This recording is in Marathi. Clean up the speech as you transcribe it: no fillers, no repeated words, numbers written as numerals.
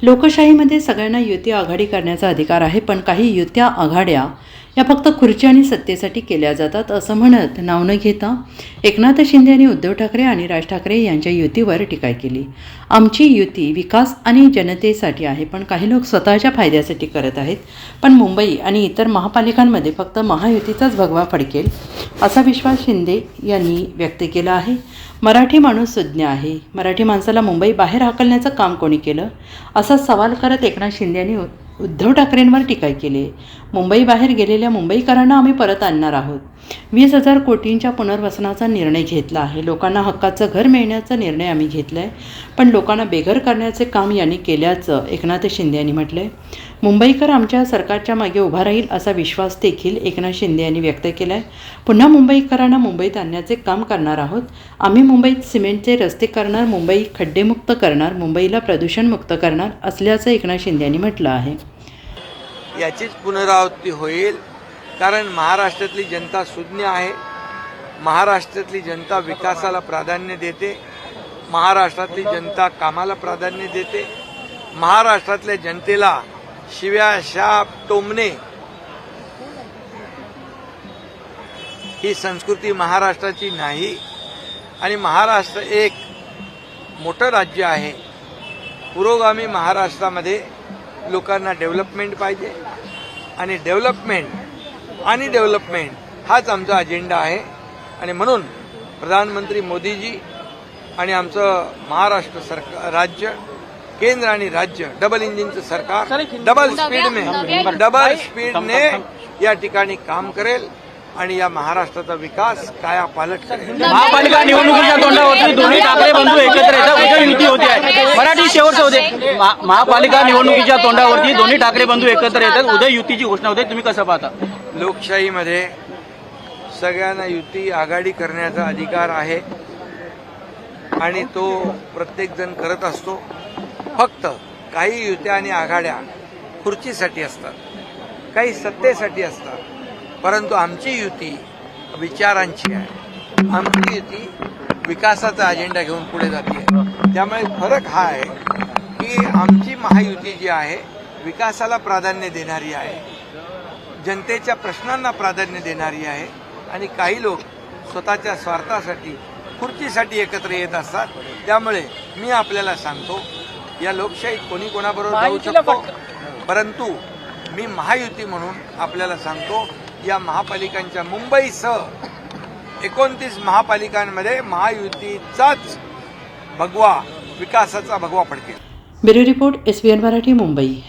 लोकशाहीमध्ये सगळ्यांना युती आघाडी करण्याचा अधिकार आहे, पण काही युत्या आघाड्या या फक्त खुर्ची आणि सत्तेसाठी केल्या जातात असं म्हणत नाव न घेता एकनाथ शिंदे यांनी उद्धव ठाकरे आणि राज ठाकरे यांच्या युतीवर टीका केली। आमची युती विकास आणि जनतेसाठी आहे, पण काही लोक स्वतःच्या फायद्यासाठी करत आहेत। पण मुंबई आणि इतर महापालिकांमध्ये फक्त महायुतीचाच भगवा फडकेल असा विश्वास शिंदे यांनी व्यक्त केला आहे। मराठी माणूस सुज्ञ आहे, मराठी माणसाला मुंबई बाहेर हाकलण्याचं काम कोणी केलं असा सवाल करत एकनाथ शिंदे यांनी उद्धव ठाकरेंवर टीका केली। मुंबई बाहेर गेलेल्या मुंबईकरांना आम्ही परत आणणार आहोत। 20,000 कोटींच्या पुनर्वसनाचा निर्णय घेतला आहे। लोकांना हक्काचं घर मिळण्याचा निर्णय आम्ही घेतला आहे, पण लोकांना बेघर करण्याचे काम यांनी केल्याचं एकनाथ शिंदे यांनी म्हटलं आहे। मुंबईकर आमच्या सरकारच्या मागे उभा राहील असा विश्वास देखील एकनाथ शिंदे यांनी व्यक्त केला आहे। पुन्हा मुंबईकरांना मुंबईत आणण्याचे काम करणार आहोत। आम्ही मुंबईत सिमेंटचे रस्ते करणार, मुंबई खड्डेमुक्त करणार, मुंबईला प्रदूषणमुक्त करणार असल्याचं एकनाथ शिंदे यांनी म्हटलं आहे। याचीच पुनरावृत्ती होईल, कारण महाराष्ट्रातली जनता सुज्ञ आहे। महाराष्ट्रातली जनता विकासाला प्राधान्य देते, महाराष्ट्रातली जनता कामाला प्राधान्य देते। महाराष्ट्रातल्या जनतेला शिव्या शाप टोमणे ही संस्कृती महाराष्ट्राची नाही। आणि महाराष्ट्र एक मोठं राज्य आहे। पुरोगामी महाराष्ट्रामध्ये लोकांना डेव्हलपमेंट पाहिजे आणि डेव्हलपमेंट हाच आमचा अजेंडा आहे। आणि म्हणून प्रधानमंत्री मोदीजी आणि आमचं महाराष्ट्र सरकार, राज्य, केंद्र आणि राज्य डबल इंजिनचं सरकार डबल स्पीडने या ठिकाणी काम करेल आणि या महाराष्ट्राचा विकास कायापालट करेल। महापालिका निवडणुकीच्या तोंडावरती दोन्ही ठाकरे बंधू एकत्र येतात, उद्या युती होते आहे। मराठी शेवटचे होते, महापालिका निवडणुकीच्या तोंडावरती दोन्ही ठाकरे बंधू एकत्र येतात, उद्या युतीची घोषणा होते, तुम्ही कसं पाहता? लोकशाहीमध्ये सगळ्यांना युती आघाडी करण्याचा अधिकार आहे आणि तो प्रत्येक जण करत असतो। फक्त काही युत्या आणि आघाड्या खुर्चीसाठी असतात, काही सत्तेसाठी असतात, परंतु आमची युती विचारांची आहे। आमची युती विकासाचा अजेंडा घेऊन पुढे जाते। त्यामुळे फरक हा आहे की आमची महायुती जी आहे विकासाला प्राधान्य देणारी आहे, जनतेच्या प्रश्नांना प्राधान्य देणारी आहे। आणि काही लोक स्वतःच्या स्वार्थासाठी खुर्चीसाठी एकत्र येत असतात। त्यामुळे मी आपल्याला सांगतो, या लोकशाहीत कोणी कोणाबरोबर जाऊ शकतो, परंतु मी महायुती म्हणून आपल्याला सांगतो, या महापालिकांच्या मुंबईसह 29 महापालिकांमध्ये महायुतीचाच भगवा, विकासाचा भगवा फडकेल। Bureau report, SBN Marathi, Mumbai.